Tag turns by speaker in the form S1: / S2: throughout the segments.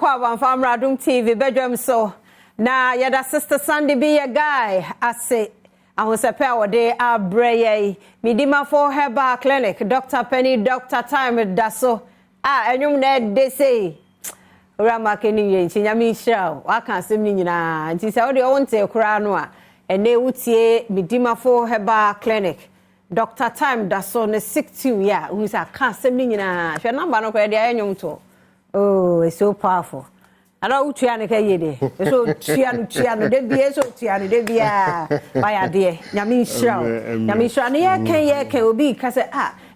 S1: Badwam Adom TV Badwam so na yada sister Sunday be a guy ase ahosepe awode abreye Medimafo Herbal Clinic Dr. Penny Dr. Time daso enyum na de say rama keni yen nyame hira waka asem ni nyina nti se wode wonte kura no a ene wutie Medimafo Herbal Clinic Dr. Time daso ne 62 ya hu sa ka asem ni nyina hwe number no kwa de enyum to. Oh, it's so powerful. I don't know so Tiano, de be so Tiano, de be by dear. Yamisha, near can obi, Cassa,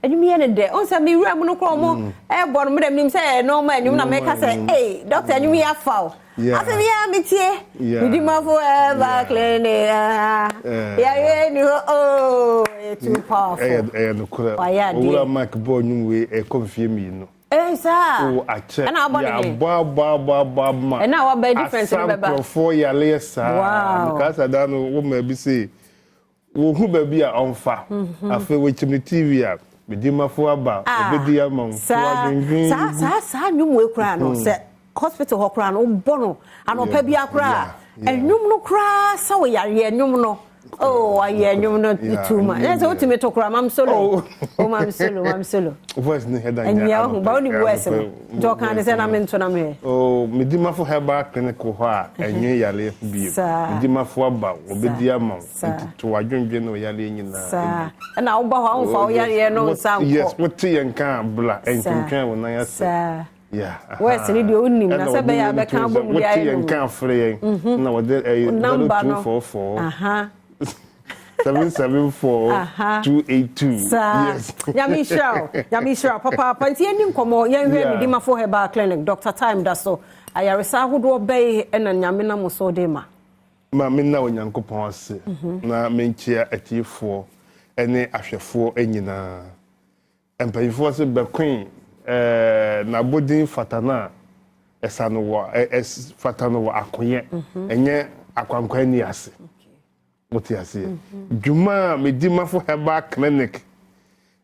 S1: and you mean a day. Also, me Ramono Cromo, born with him say, no man, you not make us say, hey, doctor, and you me a foul. I said, yeah, me tea, Medimafo Herbal Clinic. Oh, it's too powerful.
S2: And Mac born way a confirm.
S1: Eh, sir.
S2: Oh, I check. And
S1: now what difference
S2: remember? 4 years, sir.
S1: Wow.
S2: Because I don't know what maybe say. Who be a on fire? I feel watching the TV. Medimafo Herbal. Obedi among.
S1: Sir, you will cry no. Sir, hospital ho cry no bono. And opebi akra. And you no cry. So we are here. You no. Oh, I hear you not too much. That's what you talk about. I'm solo. Oh, I'm solo.
S2: Voice ni head
S1: and yeah, bound voice. Talk and say I'm into them here.
S2: Oh, Medimafo Herbal Clinic ho and ye yale bi. Medimafo Herbal obedi among. To adwendwe no yale nyina.
S1: Sir. And now ba ho fa yale no sound.
S2: Yes, what yen kan bla and kan won na
S1: sir.
S2: Yeah.
S1: Where's the new name? Na say be ya be kan bo mu
S2: dia yen kan free na we dey 244. 774-282.
S1: Yes. Yamisha, Papa, Panty and Nkomo, young Medimafo Herbal Clinic, Dr. Time daso. Ayarisa would obey and Yamina Musodema.
S2: Mamina when Yanko Ponce, na menchia at you for any after 4 enina. And pay for the queen, na bodin fatana, as fatano akoye, and yet aquanquenias. What you say? Juma Medimafo Herbal Clinic.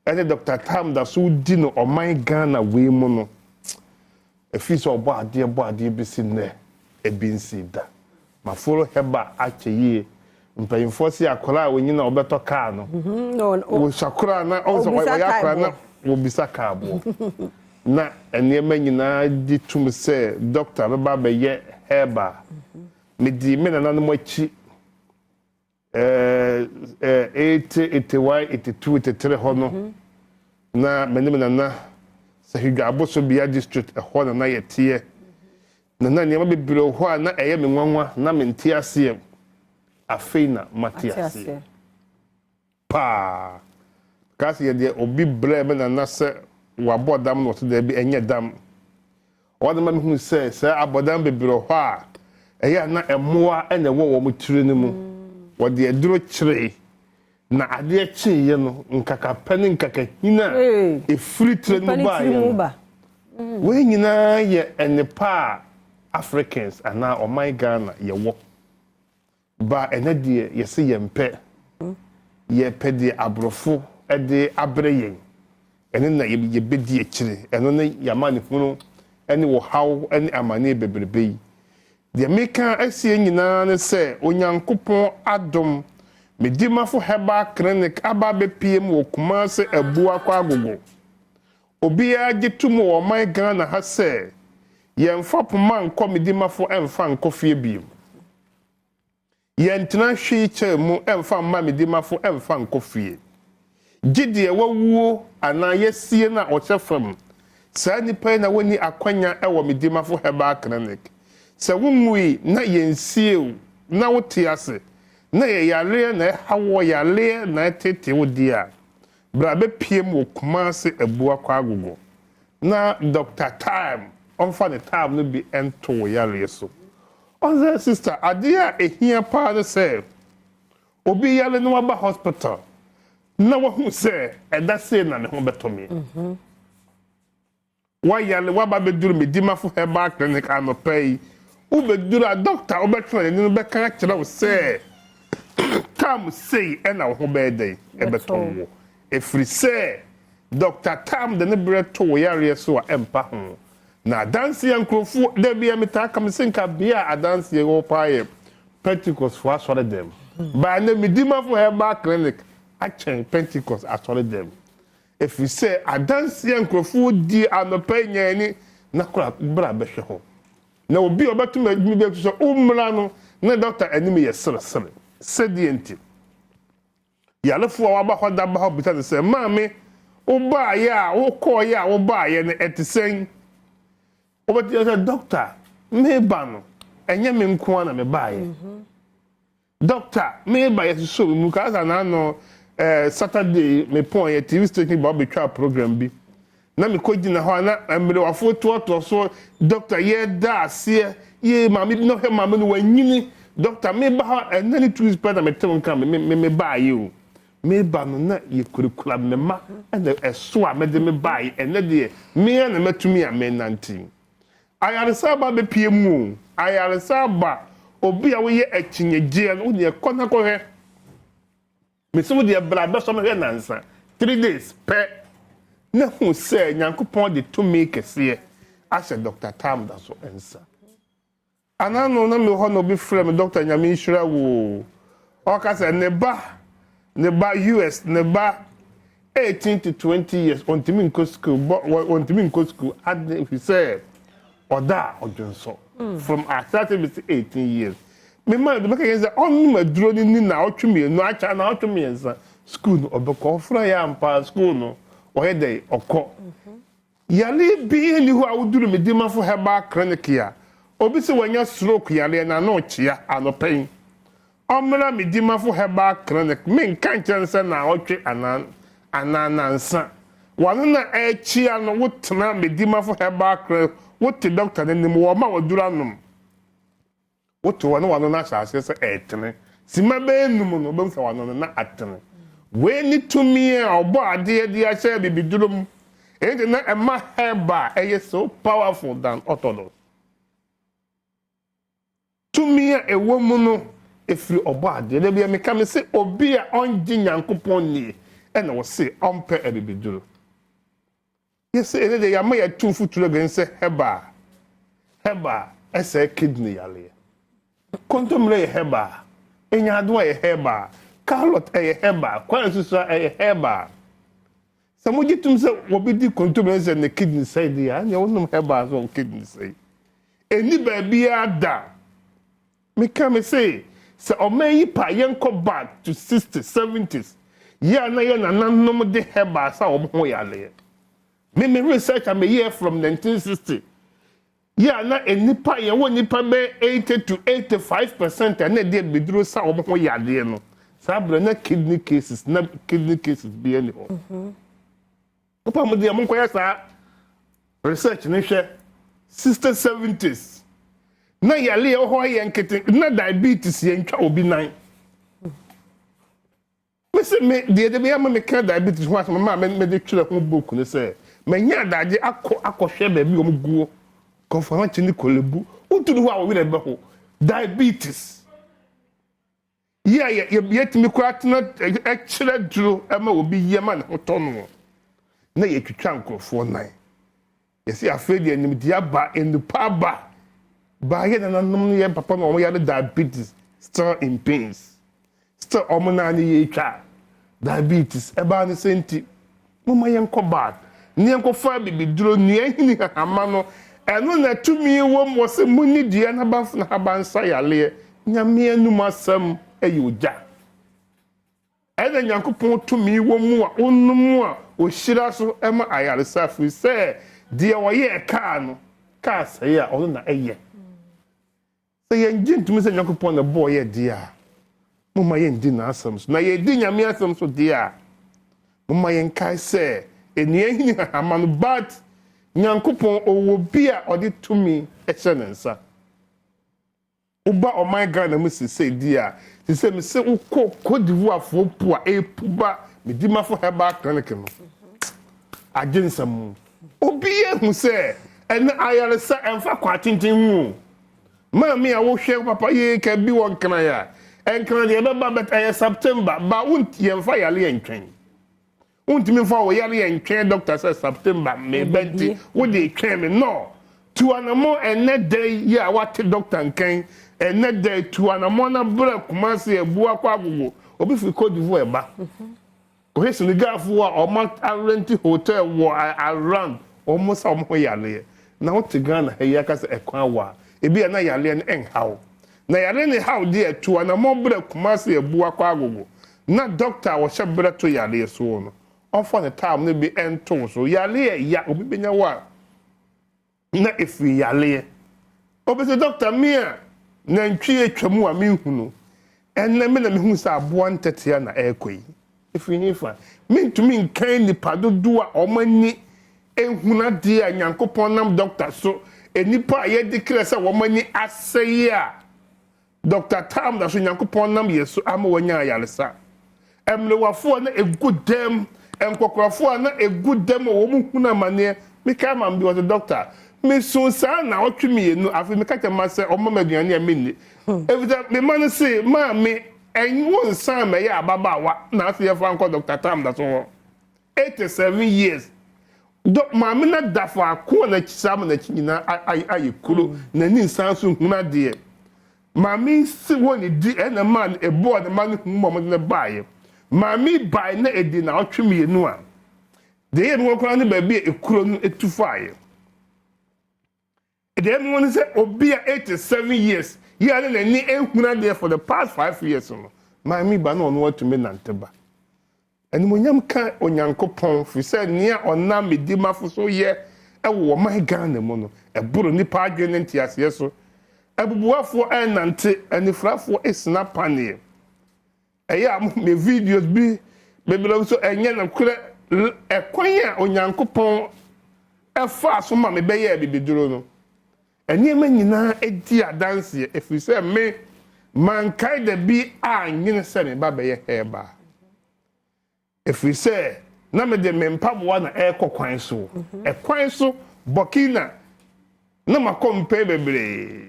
S2: And Dr. Tam da so dino or my Ghana we mono. A fish or body be seen there. A bean seed. My follow Herbal actually. Mpay enforce ya kola when you know better cano. No, Shakura na also will be sakabo. Na and near men did to me say, Doctor Baba ye Herbal. Medimina and animal cheap. 80, 81, 82, 83 hono. Na menimina na sa higa aboso bia district hono na yetie. Na niam be biro ho na eye me nwanwa na menti ase afeina matiase. Pa. Kasi ye de obi breme na se wabodam no to de bi enye dam. O de ma hu se abodam be biro ho a eye na emoa ene wo mo tire ni mu. What the duro chire na ade chi ye no nkaka pani nkaka hina e free train ba we nyina ye enepa Africans ana o my Ghana ye wo ba enade ye se ye mpe ye pede abrofo ede abreyen ene na ye bedi e chire eno na yamane hunu ene wo haw ene amane bebrebe the American asie nyina ne se onyankopon Adom Medimafo Herbal Clinic aba be PM wo Kumase abu akwa agogo obi agetumo wo my Ghana ha se yemfa poma nko Medimafo emfa nko fie biem yentena hwe chemu emfa ma Medimafo emfa nko fie gidie wawuo ana yesie na ochefam sa nipa na woni akwanya ewo Medimafo Herbal Clinic se wumui na yensie na wotiase na yale na hawo yale na tete wodia bra be piem wo Kumase abu akwa agogo na Dr. Time on for the time no be ento yale so on sister adia ehia pa de se obi yale no aba hospital na wo hu se eda se na ne ho betomi wa yale wa ba be duru Medimafo Herbal Clinic anopay ubedura doctor obetwa ni be kan kira wo se come say na wo be dey ebetonwo efri se Dr. Tam de ne breto wo yare so a empa ho na dance yankrofo da bia metaka mesenka bia adanse ye wo pae Pentecost for asole dem ba na Medimafo Herbal Clinic a chen Pentecost asole dem if you say adanse yankrofo di anopa nyani na kora bra behwe ho na obi obatum adwumi bi so umra no na doctor anim ye sere sedienti yalefo wa ba hoda ba hobitan se maame oba ya wo ko ya wo ba ye ne etisen obati say doctor me ba no enye me nko na me ba ye doctor me ba ye so mu ka na no Saturday me pon ye TV station ba betwa program bi na me ko gina ho na emre wafo to so doctor ye da ase ye maame no he maame no wanyini doctor me ba ha enani twins brother me tem kan me ba ye o me ba no na ye kurikura me ma na eso a me de me ba ye ene de me na matumi a me nanti ayaresa ba be pie mu ayaresa ba obi a wo ye akinyeje no ne kona ko he me so de bra be so me he nansa 3 days pe na hu se nyankopon de to me kese ase Dr. Tam da so ensa anano na me ho no be frame Dr. Nyame Nshira wo o ka se ne ba US ne ba 18 to 20 years on timi nko school and if you say oda odwonso from I started with 18 years me man make say on maduro ni na otweme no acha na otweme ensa school no obeko fra ya ampa school no o he dey okọ yale bi ni ho awuduru Medimafo Herbal Clinic ya obi se wanya stroke yale na no chia anopen omra Medimafo Herbal Clinic men kan chense na otwe ananansa wanu na chia no wotena Medimafo Herbal Clinic wote doctor ne nim wo ma wadura num wote wanu na saase se etene sima be num no be mfa wanu na atene we ni tumi obo ade ade a sha bibidurum ente na ema herba eye so powerful than orthodox tumi a ewo mu no efiri obo ade de bia me ka me se obi a onji nyankopon ni e na wo se ompe ebibiduru yes ene de ya ma ya tufu turo gen se herba ese kidney yale kontomre herba enya ado ye herba carrot herba kwansusu herba samujitum se wobidi kontomre se ne kidney side ya nya wonum herba so kidney side eni ba bia da me come say se omeyi pa yenko back to 60s 70s ya na ye na nanom de herba sa obo yale me research am here from 1960 ya na enipa ye wo nipa be 80 to 85% na de beduro sa obo yale no sa bra na kidney cases be any ho opa mo de mo koya sa research ne hwe 60s 70s na yale ho ye nkete na diabetes ye ntwa obi nan me de be am me ka diabetes ho asema ma me de twere ho book ne say manya daje akɔhwɛ ba bi omguo konfama chini kolebu uturu ho a wo be ho diabetes yetimi kwatna ekire duro ama obi yema na hotono na yetwitwa nkrofo nan yesi afedi anim dia ba enupa ba ye na nanom ye papa no ya diabetes still in pains still omuna ni ye twa diabetes eba ni senti mama yenko bad ni yenko fa bibiduro ni ehini hama no eno na tumi wom wo se muni dia na ba na habansa yale nyame anum asam ayoja ena nyankopon tumi wom a onum a ohira so ema ayaresa fu se dia wo ye ka no ka se ya ono na eye se yenji ntumi se nyankopon na boy ye dia mama yendi na asam so na ye di nyame asam so dia mama yenkai se eni ehini hama no but nyankopon owo bi a odi tumi excellence uba o my god na musi say dia ti say me say ukọ kodivu afo pu a epuba Medimafo Herbal Clinic no aginsam obi ehu say en ayaresa emfa kwa tintin mu ma me a wo hwe papa ye ka bi won kana ya en kana de be ba bet September ba wonti emfa yale entwen untimi fa wo yare yen twen doctor say September me benti wo de twen me no to anamo ene day ya what doctor nkan ene day to anamo na bra kumase ebu akwa agogo obi fi Cote d'Ivoire ba o he Senegalfo a o ma rent hotel wo around almost am ho yale na what Ghana he ya kase ekwan wa ebi na yale ne enhaw na yale ne how dey to anamo bra kumase ebu akwa agogo na doctor wo hye bra to yale so no on for the time ne bi ento so yale ya obi benya wa na efi yale obese doctor mia na ntwie atwamu a menhunu enne me na mehu sa aboa ntetea na ekoi efi nifa mentumi nkan nipa dodo a omani ehuna de a Nyankopon nam doctor so enipa ye declare say omani aseye a doctor tam da so Nyankopon nam yeso ama wanya yalesa emlewafo na egudem enkokrofo na egudem wo mu huna mane me ka ma bi was a doctor me so sa na otwemi enu afi me ka tema se o mama aduane a menni every me man say ma me enwo san me ya ababa wa na afi ya fa doctor tam da so 87 years ma me na dafa ko na kisam na kinyina ayekuro na ni san so huna de ma me si woni di na man e board man hu mo na bae ma me bae na edi na otwemi enu a de ye no kora ne ba bi ekuro no etufaye the everyone say obi 87 years you are na ni ehuna there for the past 5 years no my me ba no no to me nanteba ani monyam ka Onyankopon fi say nia ona Medimafo so ye ewo my Ghana mu no eburo nipa adwene ntiase so abubuafo enante anifrafo esna panel eya me videos bi bebelo so enye na kure ekwan a Onyankopon efa so ma me beye bibiduro no eniema nyina edi adanse efi se me mankai da bi a nyine se me ba beye heba efi se na me de mempabo na ekokwan so ekwan so Burkina na makompe bebre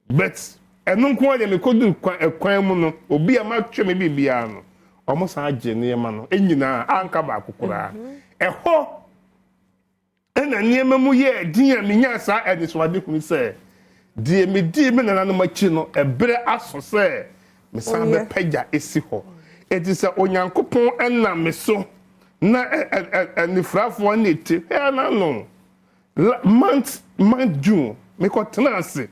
S2: but enu nko de me kodu ekwan mu no obi a matwe me bibia no omo sa age ne ma no enyina anka ba kokora eho ena niema mu ye din a menya sa ediswade kunu se die me di me nana no machi no ebre aso se me san be pagya esi ho etise Onyankopon ena me so na nifrafo na eti na no month June me ko tenase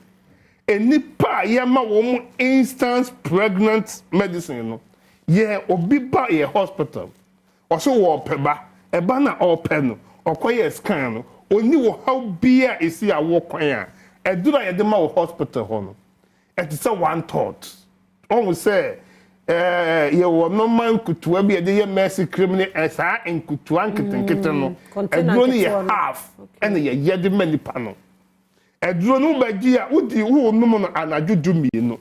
S2: enipa ye ma wo mu instant pregnant medicine no ye obi ba ye hospital oso wo peba eba na ope no okoye scan no oni wo how bia esi awo kwan a edura ye de ma wo hospital ho no it is one thought on say ye wo no man kutua bia de ye mercy criminal esa enkutua nketenkete no eduro ni ye half and ye de manipa no eduro no bagi a udi wo num no anadwo dumi no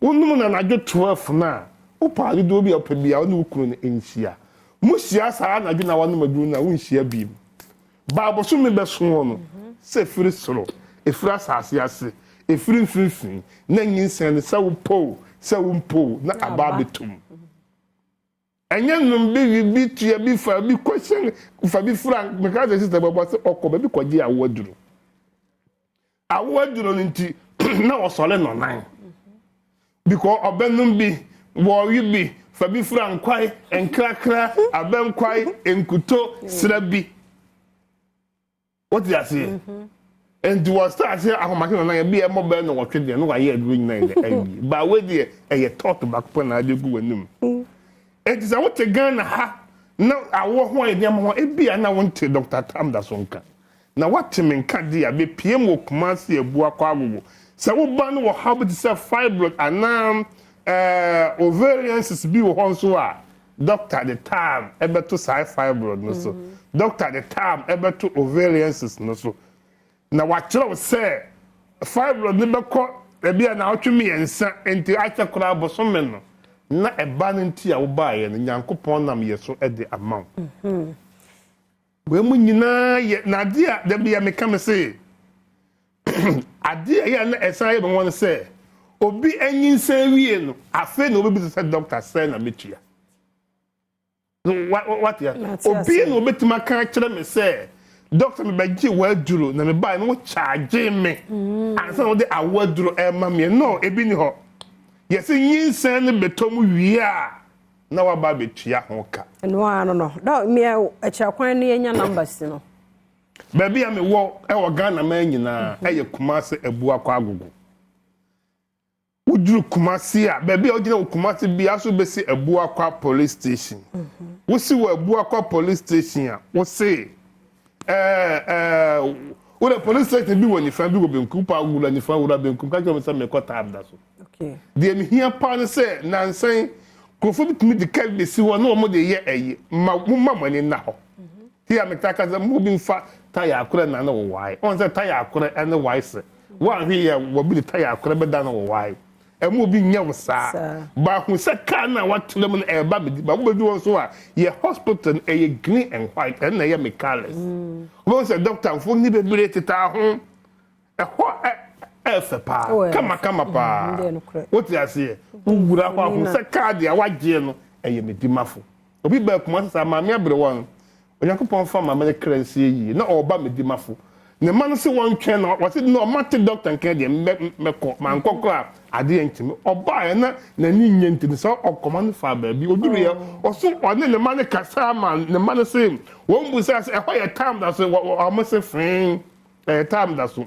S2: wonum na anadwo 12 na wo pa do bia opabia wo ne wukuru ne enhia musia sa anadwo na wonu maduru na wo nhia bi Bible so me beso no se firi soro efiri asase ase efiri mfimfin na nyinsan ne se wo po na aba betum enya num bi tua bi fa bi question fa bi frank me ka say sister baba se okoba bi kwaji awaduru nti na osole no nan because obenum bi wo wi bi fa bi frank kwai enkrakra aben kwai enkuto srabi. What did I say? And to was start say I am be a mobile no what trade no I doing nine but where there a talk back when I do go num. It is what a gun ha no I walk one e be na want to Dr. Tam da sonka. Now what to mean can dia be PM wo kumasi ebu akwa agogo. So wo ban wo habit say fibroid and ovarian cyst bi wo honso a doctor the time ebe to say fibroid no so. Doctor the time ebe to ovarian cyst no so. Na wachiro say fibroid ne beko ebi na otwemi ensa enti achakora bosome no na eba nti a wo baaye no Nyankopon nam yeso e de amount we mu nyina ye na dia da bia me kam say ade ya na esan ye won say obi anyinsan wie no afa na obi bi say doctor say na metua what ya obi no betima kan kire me say doctor me beji waduro na me buy no charge me ansa no de awaduro e ma me no ebi ni ho yes yinsan ne betom wie a na wa ba betua ho ka
S1: no ano no do me e cha kwan ne nya numbers no
S2: baby am wo e wo Ghana ma nyina e ye Kumasi ebu akwa agogo uduru Kumasi a baby o gina Kumasi bi aso besi ebu akwa police station wo si wo ebu akwa police station a wo se wo the police station bi woni fan bi go benkum pa agula ni fan wura benkum ka jom se me ko tab da so
S1: okay
S2: de mi hia pa ne se nansan kofo bi tumi de ka be si wo na mo de ye eyi ma mani na ho ti a metaka za mo bi mfa taya akora na wo wai on se taya akora ene wai se wa hwe ye wo bi taya akora be da na wo wai e mo bi nya wo sa ba hu se ka na watule mo e ba bi ba wo bi won so a ye hospital e ye green and white and na ye mecales wo se doctor fo ni be bire teta ho e ho e fe pa kama pa wo ti ase wo gura kwa hu se ka dia waje no e ye Medimafo obi ba kuma sa ma me abre won Onyankopon fa ma me kransie yi na oba Medimafo ne man se won twen na what no mate doctor nke de meko man kokora ade ntimi oba ya na ni nyenti so okoman fa ba bi oduru ye oso one ne man kasa man ne man se won bu sa e hoye time da so o mo se fin time da so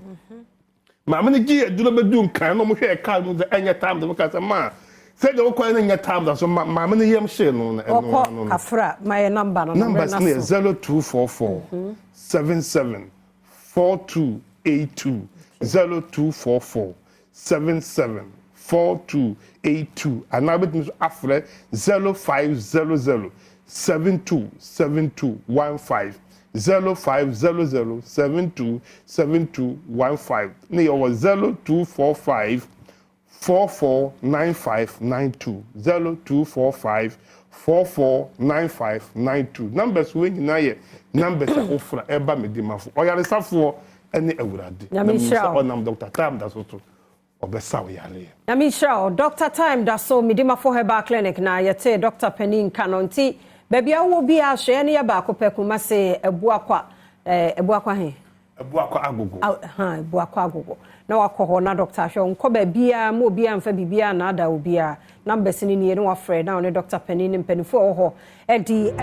S2: ma me gi eduro bedu nkan no mo hwe ka no de enya time da kasa ma say the okwa na nya time da so ma me yem she no na
S1: no afra my number no
S2: number is 0244 77 4282 0244 77 4282 and abet afre 0500 727215 0500 727215 ne yo 0245 449592 0245 449592 numbers we nyina ye numbers ofra eba Medimafo oyaresafo ene awurade
S1: na misha
S2: onam Dr. Time da so to obesa we yare
S1: na misha Dr. Time da so Medimafo Herbal Clinic na yete Dr. Penin Kanonti baby awo bi a hwe ne ya ba akopɛ kuma se ebu akwa he
S2: ebu akwa agogo
S1: ebu akwa agogo na wakɔ na Dr. Hwe onko ba bia mo bia mfa bibia na ada obia numbers ni ne wa frɛ na one Dr. Penin mpanifo ho edi